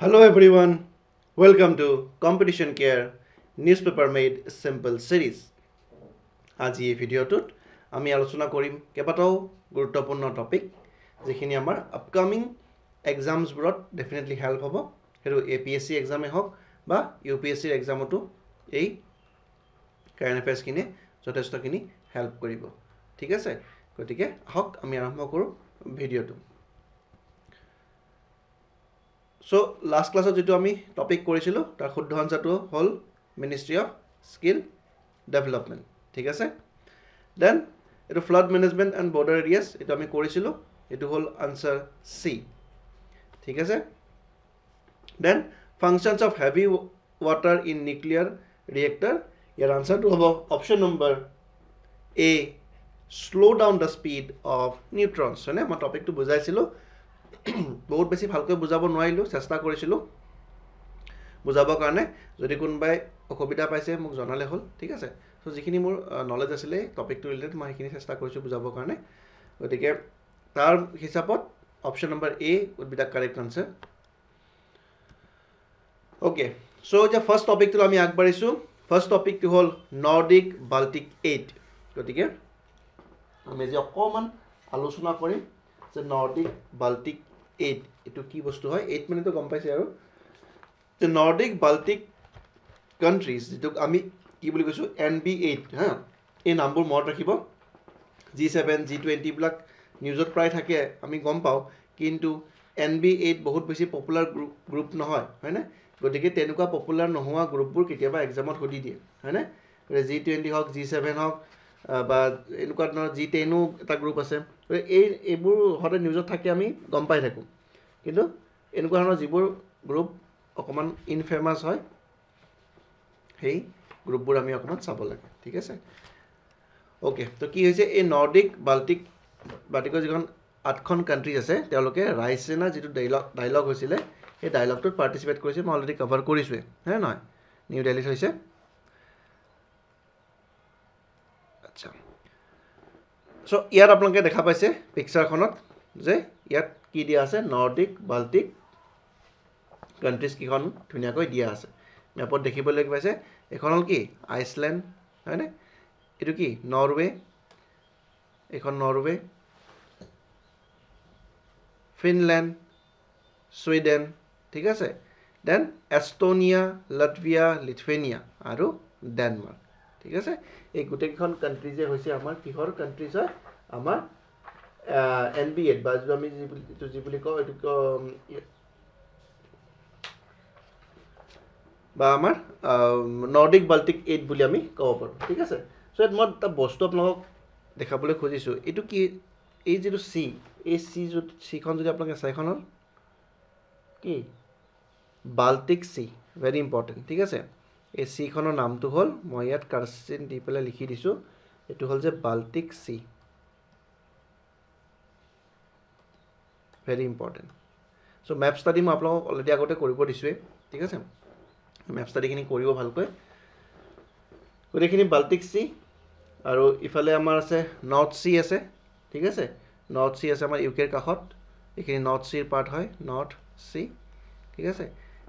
Hello everyone, welcome to Competition Care Newspaper Made Simple series. আজি এই ভিডিঅ'টোত আমি আলোচনা কৰিম কেইবাটাও গুৰুত্বপূৰ্ণ টপিক যিখিনি আমাৰ আপকামিং এক্সামছবোৰত ডেফিনেটলি হেল্প হ'ব। সেইটো APSC এক্সামেই হওক বা UPSC এক্সামতো এই কাৰেণ্ট এফেয়াৰ্ছখিনি যথেষ্টখিনি হেল্প কৰিব। ঠিক আছে, গতিকে আহক আমি আৰম্ভ কৰোঁ ভিডিঅ'টো। সো লাষ্ট ক্লাছত যেটো আমি টপিক কৰিছিলোঁ তাৰ শুদ্ধ আনসাৰটো হ'ল মিনিষ্ট্ৰি অফ স্কিল ডেভেলপমেণ্ট। ঠিক আছে, দেন এইটো flood management and border areas এইটো আমি কৰিছিলোঁ, এইটো হ'ল আনসাৰ চি। ঠিক আছে, then functions of heavy water in nuclear reactor, ইয়াৰ আনসাৰটো হ'ব option number A, slow' down the speed of neutrons. হয়নে, মই টপিকটো বুজাইছিলোঁ, বহুত বেছি ভালকৈ বুজাব নোৱাৰিলোঁ, চেষ্টা কৰিছিলোঁ বুজাবৰ কাৰণে। যদি কোনোবাই অসুবিধা পাইছে মোক জনালে হ'ল। ঠিক আছে, চ' যিখিনি মোৰ নলেজ আছিলে টপিকটো ৰিলেটেড মই সেইখিনি চেষ্টা কৰিছোঁ বুজাবৰ কাৰণে। গতিকে তাৰ হিচাপত option number A would be the correct answer. Okay, so' এতিয়া ফাৰ্ষ্ট টপিকটো আমি আগবাঢ়িছোঁ। ফাৰ্ষ্ট টপিকটো হ'ল নৰ্ডিক বাল্টিক 8। গতিকে আমি আজি অকণমান আলোচনা কৰিম যে নৰ্ডিক বাল্টিক 8 এইটো কি বস্তু হয়। 8 মানেতো গম পাইছে আৰু যে নৰ্ডিক বাল্টিক কাণ্ট্ৰিজ, যিটোক আমি কি বুলি কৈছোঁ NB8। হা, এই নামবোৰ মনত ৰাখিব। G7 G20 বিলাক নিউজত প্ৰায় থাকে, আমি গম পাওঁ, কিন্তু NB8 বহুত বেছি পপুলাৰ গ্ৰুপ নহয়, হয়নে। গতিকে তেনেকুৱা পপুলাৰ নোহোৱা গ্ৰুপবোৰ কেতিয়াবা এক্সামত সুধি দিয়ে, হয়নে। G20 হওক, G7 হওক, বা এনেকুৱা ধৰণৰ G10ও এটা গ্ৰুপ আছে। এইবোৰ সদায় নিউজত থাকে, আমি গম পাই থাকোঁ, কিন্তু এনেকুৱা ধৰণৰ যিবোৰ গ্ৰুপ অকণমান ইনফেমাছ হয় সেই গ্ৰুপবোৰ আমি অকণমান চাব লাগে। ঠিক আছে, অ'কে, তো কি হৈছে এই নৰ্ডিক বাল্টিকৰ যিখন 8খন কাণ্ট্ৰিজ আছে, তেওঁলোকে ৰাইচিনা যিটো ডাইলগ হৈছিলে সেই ডাইলগটোত পাৰ্টিচিপেট কৰিছে। মই অলৰেডি কভাৰ কৰিছোঁৱেই, হয় নহয়, নিউ দিল্লীত হৈছে। আচ্ছা, চ' ইয়াত আপোনালোকে দেখা পাইছে পিকচাৰখনত যে ইয়াত কি দিয়া আছে, নৰ্ডিক বাল্টিক কাণ্ট্ৰিজ কেইখন ধুনীয়াকৈ দিয়া আছে। মেপত দেখিবলৈ পাইছে, এখন হ'ল কি আইচলেণ্ড, হয়নে, এইটো কি নৰৱে, এইখন নৰৱে, ফিনলেণ্ড, ছুইডেন। ঠিক আছে, দেন এষ্টনিয়া, লাটভিয়া, লিথুৱেনিয়া আৰু ডেনমাৰ্ক। ঠিক আছে, এই গোটেইকেইখন কাণ্ট্ৰিজে হৈছে আমাৰ কিহৰ কাণ্ট্ৰিজ হয়, আমাৰ NB8 বা যিটো আমি যি বুলি কওঁ এইটো বা আমাৰ নৰ্ডিক বাল্টিক 8 বুলি আমি ক'ব পাৰোঁ। ঠিক আছে, চ' ইয়াত মই এটা বস্তু আপোনালোকক দেখাবলৈ খুজিছোঁ, এইটো কি, এই যিটো চি, এই চিখন যদি আপোনালোকে চাই, এখন হ'ল কি বাল্টিক চি, ভেৰি ইম্পৰ্টেণ্ট। ঠিক আছে, এই চিখনৰ নামটো হ'ল, মই ইয়াত কাৰ্চিন দি পেলাই লিখি দিছোঁ, এইটো হ'ল যে বাল্টিক চি, ভেৰি ইম্পৰ্টেণ্ট। চ' মেপ ষ্টাডি মই আপোনালোকক অলৰেডি আগতে কৰিব দিছোঁৱেই। ঠিক আছে, মেপ ষ্টাডিখিনি কৰিব ভালকৈ। গোটেইখিনি বাল্টিক চি, আৰু ইফালে আমাৰ আছে নৰ্থ চি আছে। ঠিক আছে, নৰ্থ চি আছে আমাৰ ইউকেৰ কাষত, এইখিনি নৰ্থ চিৰ পাৰ্ট হয়, নৰ্থ চি। ঠিক আছে,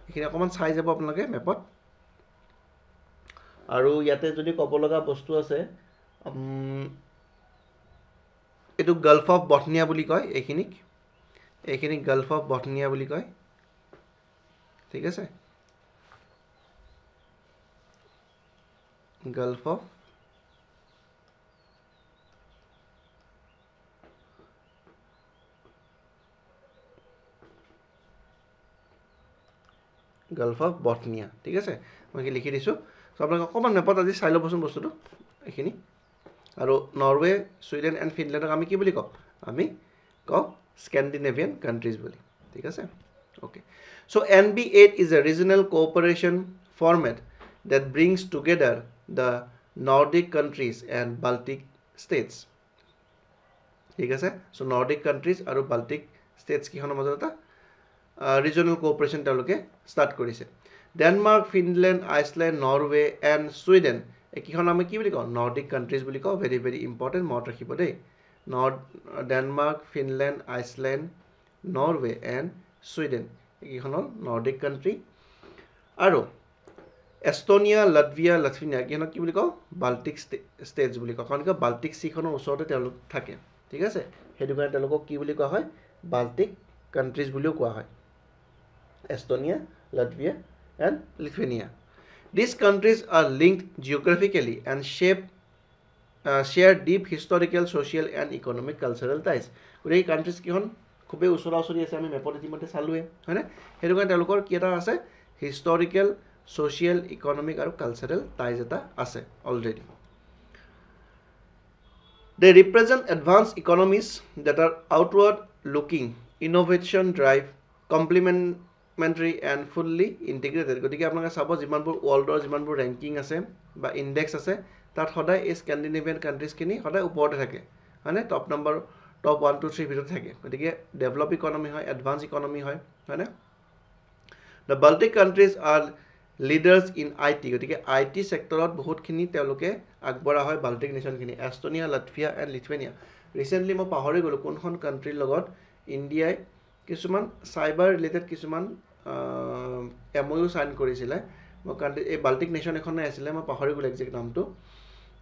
এইখিনি অকণমান চাই যাব আপোনালোকে মেপত। আৰু ইয়াতে যদি ক'ব লগা বস্তু আছে, এইটো গাল্ফ অফ বথনিয়া বুলি কয়, এইখিনিক গাল্ফ অফ বথনিয়া বুলি কয়। ঠিক আছে, গাল্ফ অফ বথনিয়া। ঠিক আছে, মই লিখি দিছোঁ। চ' আপোনালোকে অকণমান মেপত আজি চাই ল'বচোন বস্তুটো এইখিনি। আৰু নৰৱে, ছুইডেন এণ্ড ফিনলেণ্ডক আমি কি বুলি কওঁ, আমি কওঁ স্কেণ্ডিনেভিয়ান কাণ্ট্ৰিজ বুলি। ঠিক আছে, okay, so' NB8 is a regional cooperation format that brings together the Nordic countries and Baltic states. ঠিক আছে, চ' নৰ্ডিক কাণ্ট্ৰিজ আৰু বাল্টিক ষ্টেটছ কেইখনৰ মাজত এটা ৰিজনেল কোঅপাৰেশ্যন তেওঁলোকে ষ্টাৰ্ট কৰিছে। Denmark, Finland, Iceland, Norway and Sweden, এইকেইখন আমি কি বুলি কওঁ, নৰ্ডিক কাণ্ট্ৰিজ বুলি কওঁ। ভেৰি ভেৰি ইম্পৰ্টেণ্ট, মনত ৰাখিব দেই। Denmark, Finland, Iceland, Norway and Sweden, এইকেইখন হ'ল নৰ্ডিক কাণ্ট্ৰি আৰু এষ্টনিয়া লাটভিয়া লাটভিনিয়া এইকেইখনক কি বুলি কওঁ বাল্টিক ষ্টেটছ বুলি কওঁ কাৰণ কি বাল্টিক চিখনৰ ওচৰতে তেওঁলোক থাকে ঠিক আছে সেইটো কাৰণে তেওঁলোকক কি বুলি কোৱা হয় বাল্টিক কাণ্ট্ৰিজ বুলিও কোৱা হয় Estonia Latvia and Lithuania These countries are linked geographically and share deep historical, social and economic cultural ties. গতিকে এই কাণ্ট্ৰিজ কেইখন খুবেই ওচৰা ওচৰি আছে আমি মেপত ইতিমধ্যে চালোৱে হয়নে সেইটো কাৰণে তেওঁলোকৰ কি এটা আছে হিষ্টৰিকেল social economic আৰু cultural ties এটা আছে already. They represent advanced economies that are outward looking, innovation drive, complementary and fully integrated. গতিকে আপোনালোকে চাব যিমানবোৰ ৱৰ্ল্ডৰ যিমানবোৰ ৰেংকিং আছে বা ইণ্ডেক্স আছে তাত সদায় এই স্কেন্ডিনেভিয়ান কাণ্ট্ৰিজখিনি সদায় ওপৰতে থাকে হয়নে টপ 1 2 3 ভিতৰত থাকে গতিকে ডেভেলপ ইকনমি হয় এডভান্স ইকনমি হয় হয়নে The Baltic countries are leaders in IT গতিকে IT সেক্টৰত বহুতখিনি তেওঁলোকে আগবঢ়া হয় বাল্টিক নেশ্যনখিনি Estonia Latvia and Lithuania recently মই পাহৰি গ'লো কোনখন কাণ্ট্ৰিৰ লগত ইণ্ডিয়াই কিছুমান সাইবাৰ ৰিলেটেড কিছুমান MOU সাইন কৰিছিলে মই কাণ্ট্ৰি এই বাল্টিক নেশ্যন এখনে আছিলে মই পাহৰি গ'লো এক্সাক্ট নামটো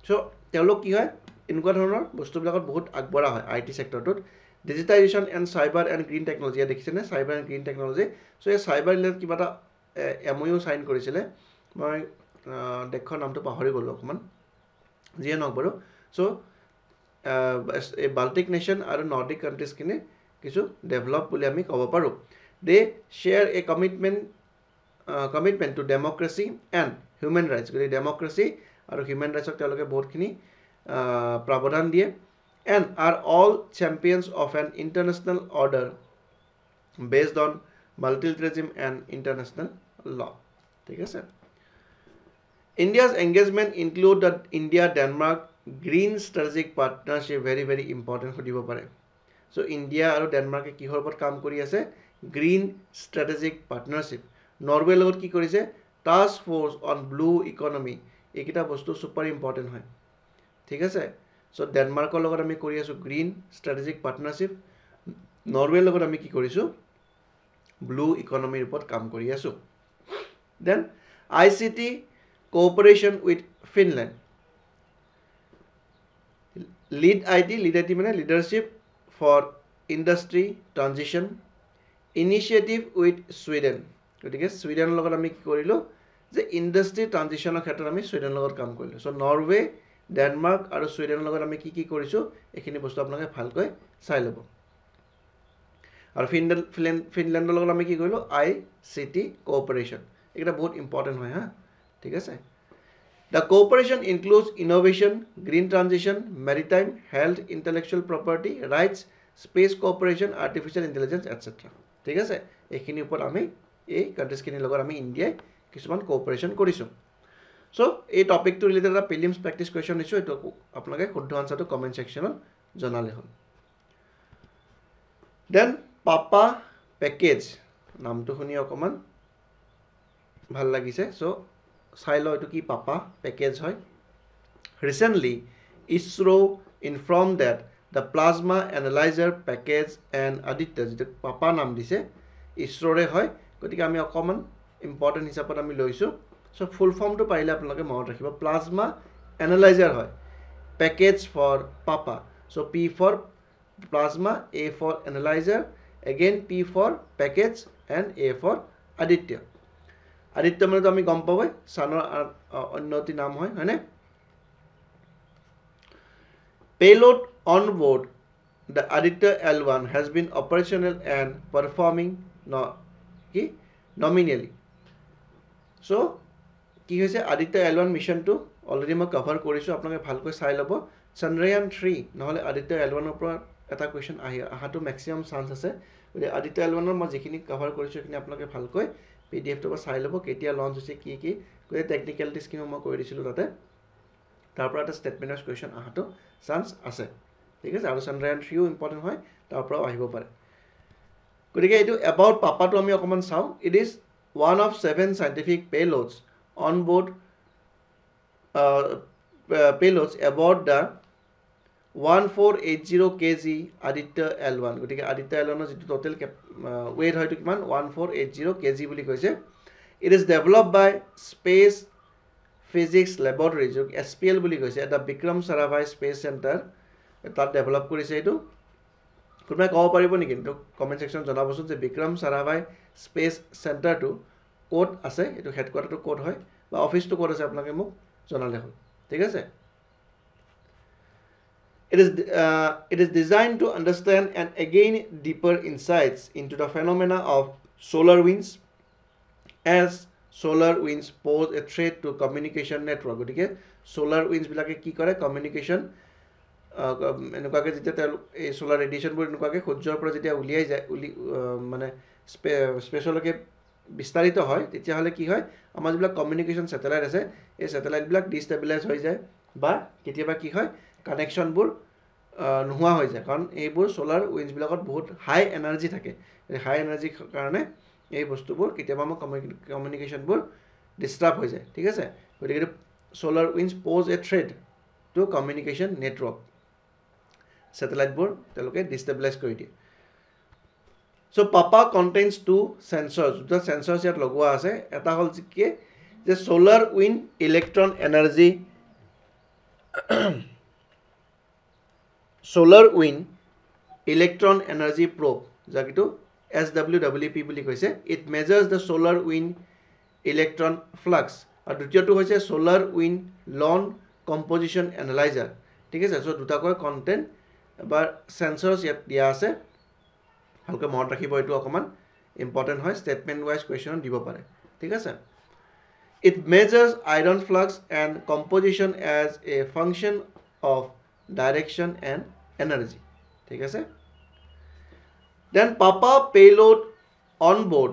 সো তেওঁলোক কি হয় এনেকুৱা ধৰণৰ বস্তুবিলাকত বহুত আগবঢ়া হয় IT সেক্টৰটোত digitization and cyber and green technology দেখিছেনে cyber and green technology so এই সাইবাৰ ৰিলেটেড কিবা এটা MOU সাইন কৰিছিলে মই দেশৰ নামটো পাহৰি গ'লো অকমান যিয়ে নহওক বাৰু সো এই বাল্টিক নেশ্যন আৰু নৰ্ডিক কাণ্ট্ৰিজখিনি কিছু ডেভেলপ বুলি আমি ক'ব পাৰোঁ they share a commitment to democracy and human rights গতিকে ডেমক্ৰেচি আৰু হিউমেন ৰাইটছক তেওঁলোকে বহুতখিনি প্ৰাৱধান দিয়ে and are all champions of an international order based on multilateralism and international law. ঠিক আছে India's engagement include the India-Denmark green strategic partnership very very important সুধিব পাৰে so India আৰু ডেনমাৰ্কে কিহৰ ওপৰত কাম কৰি আছে green strategic partnership নৰৱে লগত কি কৰিছে task force on blue economy এইকেইটা বস্তু super important হয় ঠিক আছে so ডেনমাৰ্কৰ লগত আমি কৰি আছো green strategic partnership নৰৱে লগত আমি কি কৰিছো blue economy report কাম কৰি আছো then ICT cooperation with Finland lead IT মানে leadership for industry transition initiative with Sweden গতিকে Sweden লগত আমি কি কৰিলো যে industry transitionৰ ক্ষেত্ৰত আমি Sweden লগত কাম কৰিলো so Norway Denmark আৰু Sweden লগত আমি কি কৰিছো এখিনি বস্তু আপোনালোকে ভালকৈ চাই ল'ব আৰু ফিনল্যান্ডৰ লগত আমি কি কৰিলো ICT cooperation এটা বহুত ইম্পৰ্টেন্ট হয় হা ঠিক আছে The cooperation includes innovation, green transition, maritime, health, intellectual property, rights, space cooperation, artificial intelligence, etc. ঠিক আছে এইখিনি ওপৰত আমি এই কাণ্ট্ৰিজখিনিৰ লগত আমি ইণ্ডিয়াই কিছুমান কোঅপাৰেশ্যন কৰিছো সো এই টপিকটো ৰিলেটেড এটা প্ৰিলিমছ প্ৰেক্টিছ কুৱেশ্যন দিছো এটো আপোনালোকে শুদ্ধ আনসাৰটো কমেন্ট সেকশনত জনালে হ'ল দেন পাপা পেকেজ নামটো শুনি অকমান ভাল লাগিছে সো চাই লও এটো কি পাপা পেকেজ হয় recently ISRO informed that the plasma analyzer package and Aditya যেটো পাপা নাম দিছে ISRO ৰে হয় গতিকে আমি অকমান ইম্পৰ্টেন্ট হিচাপত আমি লৈছো সো ফুল ফৰ্মটো পাইলে আপোনালোকে মনত ৰাখিব প্লাজমা এনালাইজাৰ হয় package for papa so P for plasma A for analyzer again P for package and A for Aditya Aditya মানে তো আমি গম পাবই সানৰ অন্যটি নাম হয় হয়নে Payload on board the Aditya L1 has been operational and performing nominally so কি হৈছে Aditya L1 mission to already মই কভাৰ কৰিছো আপোনালোকে ভালকৈ চাই ল'ব Chandrayaan 3 নহলে Aditya L1 ৰ পৰা এটা কোৱেশ্চন আহাটো ম্যাক্সিমাম চান্স আছে গতিকে Aditya L1 ৰ মই যিখিনি কভাৰ কৰিছো কিনি আপোনালোকে ভালকৈ PDF টো চাই ল'ব কেতিয়া লঞ্চ হৈছে কি গতিকে টেকনিক্যালিটিজ কিনো মই কৈ দিছিলো তাতে তাৰ পৰা এটা ষ্টেটমেন্ট অফ কোৱেশ্চন আহাটো চান্স আছে ঠিক আছে আৰু Chandrayaan 3 ইম্পৰ্টেন্ট হয় তাৰ পৰা আহিব পাৰে গতিকে এটো about পাপাটো আমি অকমান চাও it is one of 7 scientific payloads on board payloads aboard the 1480 kg Aditya L1 গতিকে Aditya L1 যেটো টোটাল weight হয়তো কিমান 1480 kg বুলি কৈছে it is developed by Space Physics Laboratory जो SPL বুলি কৈছে এটা বিক্ৰম সাৰাভাই স্পেস সেন্টাৰ তাত ডেভেলপ কৰিছে এটো কোনবা কব পাৰিব নেকি তো কমেন্ট সেকশন জনাবচোন যে বিক্ৰম সাৰাভাই স্পেস সেন্টাৰটো কোড আছে এটো হেডকোয়াৰ্টাৰটো কোড হয় বা অফিসটো কোড আছে আপোনালোকে মোক জনালে হ'ল ঠিক আছে It is designed to understand and gain deeper insights into the phenomena of solar winds as solar winds pose a threat to communication network. গতিকে solar winds বিলাকে কি কৰে communication এনেকুৱাকে যেতিয়া এই solar radiation বোৰ এনেকুৱাকে সূৰ্যৰ পৰা যেতিয়া উলিয়াই যায় মানে স্পেচলৈকে বিস্তাৰিত হয় তেতিয়া হলে কি হয় আমাৰ যিবিলাক কমিউনিকেশন স্যাটেলাইট আছে এই স্যাটেলাইট বিলাক ডিস্টেবিলাইজ হৈ যায় বা কেতিয়াবা কি হয় কানেকশন বোৰ নোহোৱা হৈ যায় কাৰণ এইবোৰ সোলাৰ উইন্ডস বিলাকত বহুত হাই এনাৰ্জি থাকে হাই এনাৰ্জি কাৰণে এই বস্তুবোৰ কেতিয়াবা আমাৰ কমিউনিকেশন বোৰ ডিস্টাৰ্ব হৈ যায় ঠিক আছে গতিকে solar winds pose a threat to communication network satellite বোৰ তেওঁলোকে ডিস্টেবিলাইজ কৰি দিয়ে So Papa contains two sensors. The sensors ইয়াত লগোৱা আছে এটা হল কি যে solar wind electron energy solar wind electron energy probe যাকিটো SWWP বুলি কৈছে it measures the solar wind electron flux আৰু দ্বিতীয়টো হৈছে solar wind lone composition analyzer ঠিক আছে সো দুটাকৈ কন্টেন্ট বা সেন্সৰস ইয়াত দিয়া আছে হালকা মনত ৰাখিব এটো অকমান ইম্পৰ্টেন্ট হয় স্টেটমেন্ট ওয়াইজ কোৱেশ্চন দিব পাৰে ঠিক আছে it measures iron flux and composition as a function of direction and energy ঠিক আছে then Papa payload on board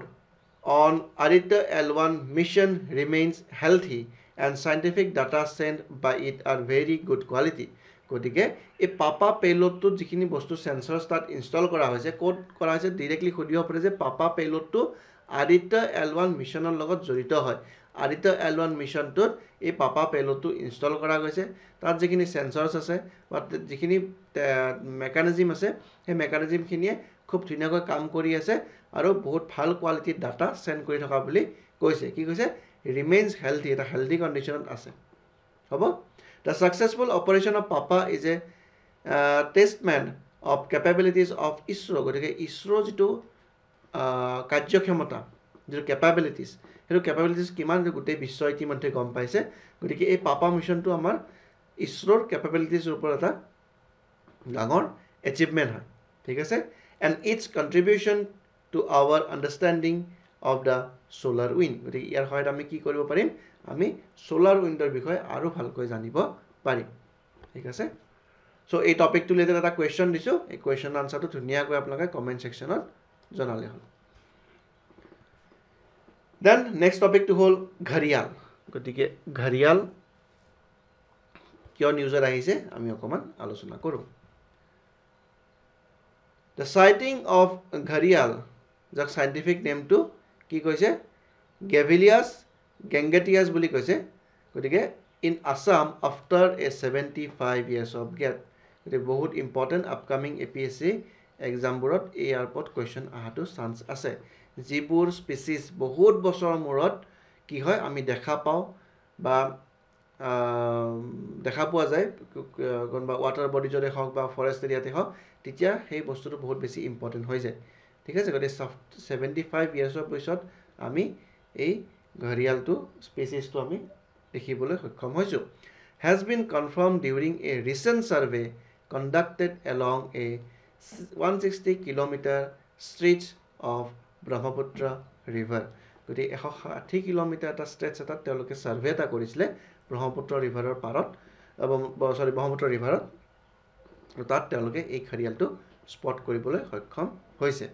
on Aditya L1 mission remains healthy and scientific data sent by it are very good quality গতিকে এই papa পেলোডটো যিখিনি বস্তু সেন্সৰ start install কৰা হৈছে code কৰা হৈছে ডাইৰেক্টলি খুদিব পাৰে যে পাপা পেলোডটো আদিত্য L1 মিশনৰ লগত জড়িত হয় আদিত্য L1 মিশনটোত এই পাপা পেলোডটো ইনস্টল কৰা গৈছে তাত যিখিনি সেন্সৰস আছে বা যিখিনি মেকানিজম আছে সেই মেকানিজম খিনিয়ে খুব ধুনিয়াকৈ কাম কৰি আছে আৰু বহুত ভাল কোৱালিটিৰ ডাটা সেন্ড কৰি থকা বুলি কৈছে কি কৈছে ৰিমেইনস হেলথি এটা হেলথি কন্ডিশনত আছে হ'ব The successful operation of Papa is a testament of capabilities of ISRO. গতিকে ISRO যেটো কাৰ্যক্ষমতা যেটো capabilities হেটো capabilities কিমান গোটেই বিশ্ব ইতিমধ্যে গম পাইছে গতিকে এই পাপা মিশনটো আমাৰ ISROৰ capabilities ওপৰত এটা ডাঙৰ achievement হয় ঠিক আছে and its contribution to our understanding of the solar wind গতিকে ইয়াৰ সহায়ত আমি কি কৰিব পাৰিম আমি সোলাৰ উইন্ডৰ বিষয়ে আৰু ভালকৈ জানিব পাৰিম ঠিক আছে সো এই টপিকটো লেতে এটা কোৱেশ্চন দিছো এই কোৱেশ্চন আনসাৰটো ধুনিয়াকৈ আপোনালোকে কমেন্ট সেকশনত জনালে হ'ল দেন নেক্সট টপিকটো হ'ল ঘৰিয়াল গতিকে ঘৰিয়াল কিয় নিউজত আহিছে আমি অকমান আলোচনা কৰো The sighting of ঘৰিয়াল যাক সাইন্টিফিক নেমটো কি কৈছে গেভিলিয়াছ Gengetias বুলি কৈছে গতিকে in Assam after a 75 years of gap গতিকে বহুত ইম্পৰ্টেন্ট আপকামিং APSC এক্সাম বোৰত এই এয়াৰপোৰ্ট কোৱেশ্চন আহাটো চান্স আছে যিবোৰ স্পিচিছ বহুত বছৰৰ মূৰত কি হয় আমি দেখা পাও বা দেখা পোৱা যায় কোনবা ওয়াটাৰ বডি জৰে হওক বা ফৰেষ্ট এৰিয়াতে হওক তেতিয়া সেই বস্তুটো বহুত বেছি ইম্পৰ্টেন্ট হৈ যায় ঠিক আছে গতিকে 75 ইয়াৰ্ছৰ পিছত আমি এই ঘৰিয়ালটো স্পেচিছটো আমি দেখিবলৈ সক্ষম হৈছো has been confirmed during a recent survey conducted along a 160 kilometer stretch of Brahmaputra river গতি 160 কিলোমিটাৰ এটা ষ্ট্ৰেচ এটা তেওঁলোকে সাৰ্ভে এটা কৰিছিলে ব্ৰহ্মপুত্ৰ ৰিভাৰৰ পাৰত এবং ব্ৰহ্মপুত্ৰ ৰিভাৰত তাত তেওঁলোকে এই ঘৰিয়ালটো স্পট কৰিবলৈ সক্ষম হৈছে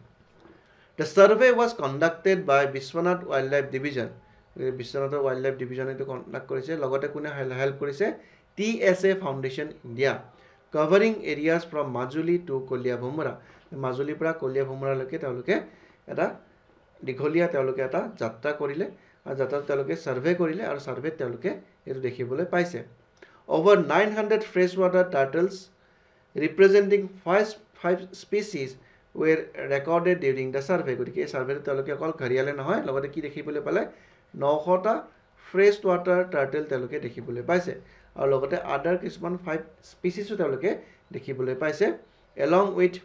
The survey was conducted by Biswanath Wildlife Division Biswanath Wildlife Division এটো কন্ডাক্ট কৰিছে লগতে কোনে হেল্প কৰিছে TSA Foundation India covering areas from Majuli to Kolia Bhumra মাজুলীৰ পৰা কলিয়া ভুমৰা লৈকে তেওঁলোকে এটা দীঘলীয়া তেওঁলোকে এটা যাত্ৰা কৰিলে আৰু যাত্ৰাত তেওঁলোকে সাৰ্ভে কৰিলে আৰু সাৰ্ভেত তেওঁলোকে এটো দেখিবলৈ পাইছে over 900 freshwater turtles representing five species were recorded during the survey. গতিকে সার্ভেটো তেওঁলোকে অকল ঘৰিয়ালে নহয় লগতে কি দেখিবলৈ পালে 900টা ফ্ৰেছ ৱাটাৰ টাৰ্টেল তেওঁলোকে দেখিবলৈ পাইছে আৰু লগতে আদাৰ কিছুমান 5 স্পিচিছো তেওঁলোকে দেখিবলৈ পাইছে along with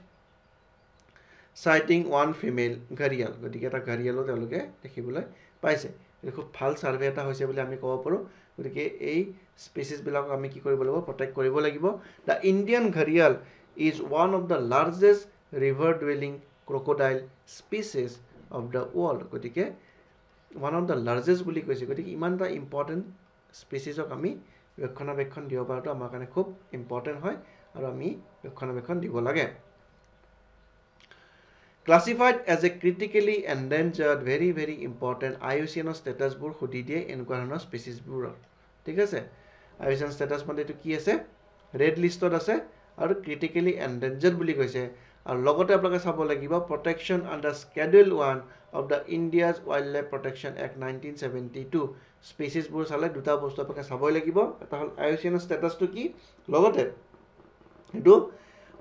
citing one female gharial গতিকে এটা ঘৰিয়ালো তেওঁলোকে দেখিবলৈ পাইছে এই খুব ভাল সাৰ্ভে এটা হৈছে বুলি আমি ক'ব পাৰো গতিকে এই স্পিচিছ বিলাক আমি কি কৰিব লাগিব প্ৰটেক্ট কৰিব লাগিব the Indian gharial is one of the largest river dwelling crocodile species of the world গতিকে one of the largest বুলি কৈছে গতিকে ইমানটা ইম্পৰ্টেন্ট স্পিচিছক আমি ৰক্ষণাবেক্ষণ দিব পৰাটো আমাৰ কাৰণে খুব ইম্পৰ্টেন্ট হয় আৰু আমি ৰক্ষণাবেক্ষণ দিব লাগে classified as a critically endangered very important IUCN status bur khudi die enকুৱা ধৰণৰ species bur ঠিক আছে IUCN status মানে এটো কি আছে red list ত আছে আৰু critically endangered বুলি কৈছে আৰু লগতে আপোনালোকে চাব লাগিব protection under schedule 1 of the India's Wildlife Protection Act 1972 species bur চালে দুটা বস্তু আপোনালোকে চাব লাগিব এটা হল IUCN status টো কি লগতে এটো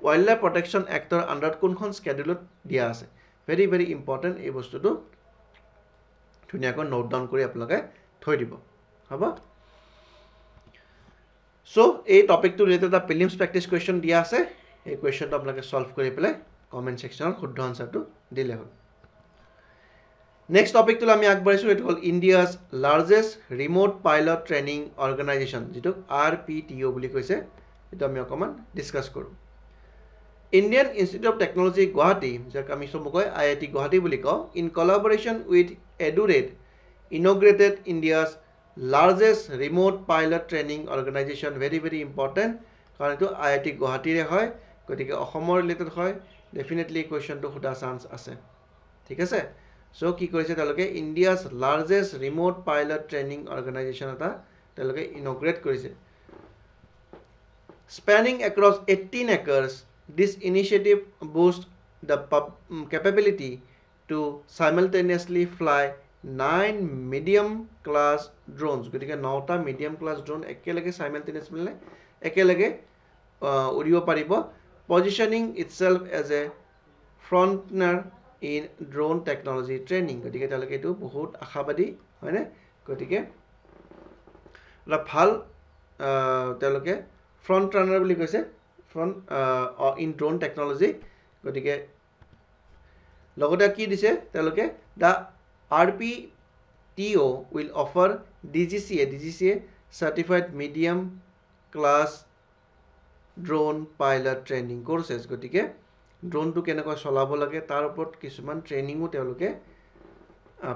Wildlife Protection Act under কোনখন schedule দিয়া আছে very important এই বস্তুটো ধুনিয়াকৈ নোট ডাউন কৰি আপোনালোকে থৈ দিব হ'ব সো এই টপিকটো ৰিলেটেড এটা প্ৰিলিমছ প্ৰেক্টিছ কোৱেশ্চন দিয়া আছে এই কোৱেশ্চনটো আপোনালোকে সলভ কৰি পেলাই কমেন্ট সেকশনত শুদ্ধ আনসাৰটো দিলে হ'ল নেক্সট টপিকটো আমি আগবাঢ়িছো এটো হ'ল India's largest remote pilot training organization যেটো RPTO বুলি কৈছে এটা আমি অকমান ডিসকাস কৰো Indian Institute of Technology Guwahati jak ami somukoi IIT Guwahati buli ko in collaboration with EduRed inaugurated India's largest remote pilot training organization very important karon etu IIT Guwahati re hoy gotike Asomor related hoy definitely question to huda chance ase thik ase so ki korise taloke India's largest remote pilot training organization eta taloke inaugurate korise spanning across 18 acres This initiative boosts the capability to simultaneously fly 9 medium class drones. গতিকে 9টা medium class drone একেলগে simultaneously একেলগে উৰিব পাৰিব positioning itself as a frontrunner in drone technology training. গতিকে তেওঁলোকে এটো বহুত আশাবাদী হয়নে গতিকে এটা ভাল তেওঁলোকে front runner বুলি কৈছে from in drone technology gotike logota ki dise teloke the RPTO will offer DGCA certified medium class drone pilot training courses gotike drone to keneko solabo lage tar upor kisuman training u teloke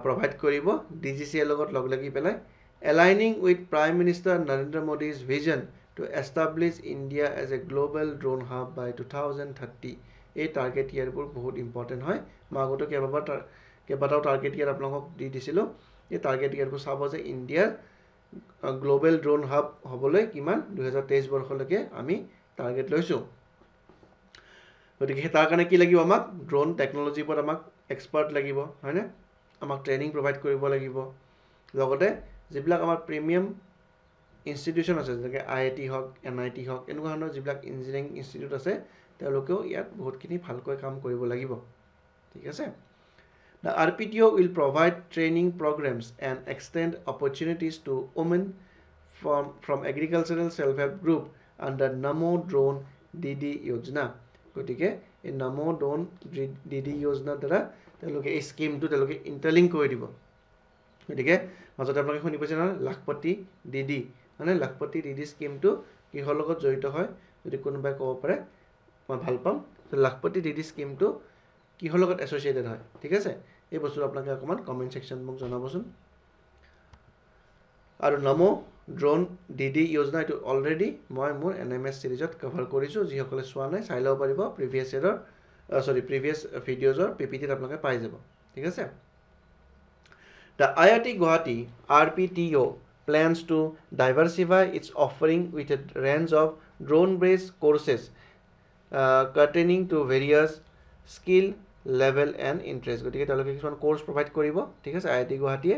provide koribo DGCA logot log lagi pelai aligning with Prime Minister Narendra Modi's vision to establish India as a global drone hub by 2030 a target year pur bahut important hoy magoto kebata target year apnalok di disilo e target year pur sabo je India global drone hub hoboloi kiman 2023 borkholeke ami target loisu gotike tar kane ki lagibo amak drone technology por amak expert lagibo hoyne amak training provide koribo lagibo logote jiblak amar premium institution আছে যেনে IIT হক NIT হক এনেকুৱা ধৰণৰ যিবিলাক engineering institute আছে তেওঁলোকেও ইয়াত বহুতখিনি ভালকৈ কাম কৰিব লাগিব ঠিক আছে The RPTO will provide training programs and extend opportunities to women from agricultural self-help group under Namo Drone DD Yojana গতিকে এই Namo Drone DD Yojana দ্বাৰা তেওঁলোকে এই স্কিমটো তেওঁলোকে ইন্টাৰলিংক কৰি দিব গতিকে মাজতে আপোনালোকে শুনি পাইছে না লাখপতি DD মানে লাখপতি DD স্কিম টু কিহৰ লগত জড়িত হয় যদি কোনোবাই ক'ব পাৰে মই ভাল পাম লাখপতি DD স্কিম টু কিহৰ লগত এছ'চিয়েটেড হয় ঠিক আছে এই বস্তু আপোনালোকে অকমান কমেন্ট সেকশন মোক জনাবচোন আৰু নমো ড্ৰোন DD যোজনা এটো অলৰেডি মই মোৰ NMS সিৰিজত কভাৰ কৰিছো যি সকলে চোৱা নাই চাই লব পাৰিব প্ৰিভিয়াছ ভিডিঅ'জৰ PPT ত আপোনালোকে পাই যাব ঠিক আছে The IIT Guwahati RPTO plans to diversify its offering with a range of drone-based courses pertaining to various skill level and interest. গতিকে তেওঁলোকে কিছুমান কোৰ্স প্ৰভাইড কৰিব ঠিক আছে IIT Guwahati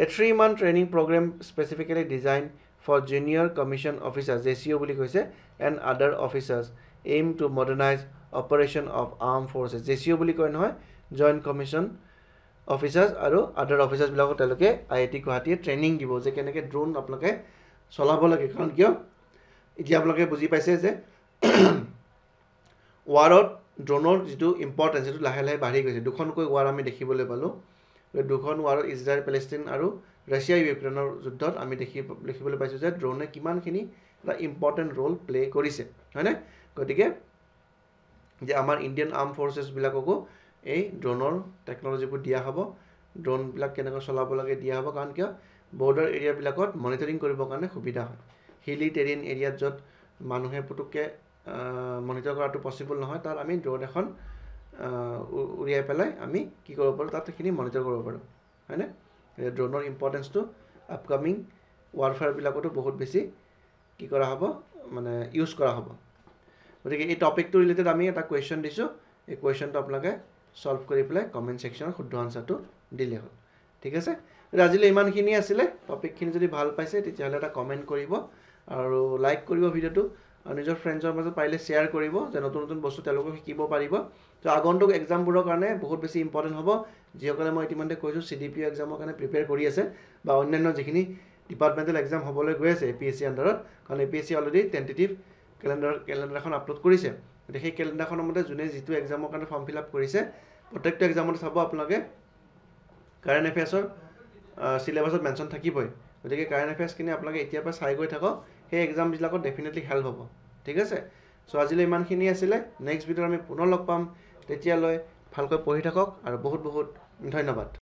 a 3-month training program specifically designed for junior commission officers JCO বুলি কৈছে and other officers aim to modernize operation of armed forces JCO বুলি কয় নহয় Joint Commission Officers আৰু other officers বিলাকক তেওঁলোকে IIT গুৱাহাটীয়ে ট্ৰেইনিং দিব যে কেনেকৈ ড্ৰোন আপোনালোকে চলাব লাগে কাৰণ কিয় এতিয়া আপোনালোকে বুজি পাইছে যে ৱাৰত ড্ৰোনৰ যিটো ইম্পৰ্টেঞ্চ সেইটো লাহে লাহে বাঢ়ি গৈছে দুখনকৈ ৱাৰ আমি দেখিবলৈ পালোঁ দুখন ৱাৰত ইজৰাইল পেলেষ্টাইন আৰু ৰাছিয়া ইউক্ৰেইনৰ যুদ্ধত আমি দেখিবলৈ পাইছোঁ যে ড্ৰোনে কিমানখিনি এটা ইম্পৰ্টেণ্ট ৰোল প্লে কৰিছে হয়নে গতিকে যে আমাৰ ইণ্ডিয়ান আৰ্ম ফৰ্চেছবিলাককো এই ড্ৰোনৰ টেকন'লজিবোৰ দিয়া হ'ব ড্ৰোনবিলাক কেনেকৈ চলাব লাগে দিয়া হ'ব কাৰণ কিয় বৰ্ডাৰ এৰিয়াবিলাকত মনিটৰিং কৰিবৰ কাৰণে সুবিধা হয় হিলি টেৰিন এৰিয়াত য'ত মানুহে পুতুককৈ মনিটৰ কৰাটো পচিবল নহয় তাত আমি ড্ৰোন এখন উৰিয়াই পেলাই আমি কি কৰিব পাৰোঁ তাত সেইখিনি মনিটৰ কৰিব পাৰোঁ হয়নে ড্ৰোনৰ ইম্পৰ্টেঞ্চটো আপকামিং ৱাৰফেয়াৰবিলাকতো বহুত বেছি কি কৰা হ'ব মানে ইউজ কৰা হ'ব গতিকে এই টপিকটো ৰিলেটেড আমি এটা কুৱেশ্যন দিছোঁ এই কুৱেশ্যনটো আপোনালোকে সলভ কৰি পেলাই কমেণ্ট ছেকশ্যনত শুদ্ধ আনচাৰটো দিলে হ'ল ঠিক আছে আজিলৈ ইমানখিনি আছিলে টপিকখিনি যদি ভাল পাইছে তেতিয়াহ'লে এটা কমেণ্ট কৰিব আৰু লাইক কৰিব ভিডিঅ'টো আৰু নিজৰ ফ্ৰেণ্ডছৰ মাজত পাৰিলে শ্বেয়াৰ কৰিব যে নতুন নতুন বস্তু তেওঁলোকে শিকিব পাৰিব তো আগন্তুক এক্সামবোৰৰ কাৰণে বহুত বেছি ইম্পৰ্টেণ্ট হ'ব যিসকলে মই ইতিমধ্যে কৈছোঁ CDPO এক্সামৰ কাৰণে প্ৰিপেয়াৰ কৰি আছে বা অন্যান্য যিখিনি ডিপাৰ্টমেণ্টেল এক্সাম হ'বলৈ গৈ আছে APSC আণ্ডাৰত কাৰণ APSC অলৰেডি টেণ্টেটিভ কেলেণ্ডাৰ এখন আপলোড কৰিছে গতিকে সেই কেলেণ্ডাৰখনৰ মতে যোনে যিটো এক্সামৰ কাৰণে ফৰ্ম ফিল আপ কৰিছে প্ৰত্যেকটো এক্সামতে চাব আপোনালোকে কাৰেণ্ট এফেয়াৰ্ছৰ চিলেবাছত মেনশ্যন থাকিবই গতিকে কাৰেণ্ট এফেয়াৰ্ছখিনি আপোনালোকে এতিয়াৰ পৰা চাই গৈ থাকক সেই এক্সামবিলাকত ডেফিনেটলি হেল্প হ'ব ঠিক আছে চ' আজিলৈ ইমানখিনি আছিলে নেক্সট ভিডিঅ'ত আমি পুনৰ লগ পাম তেতিয়ালৈ ভালকৈ পঢ়ি থাকক আৰু বহুত বহুত ধন্যবাদ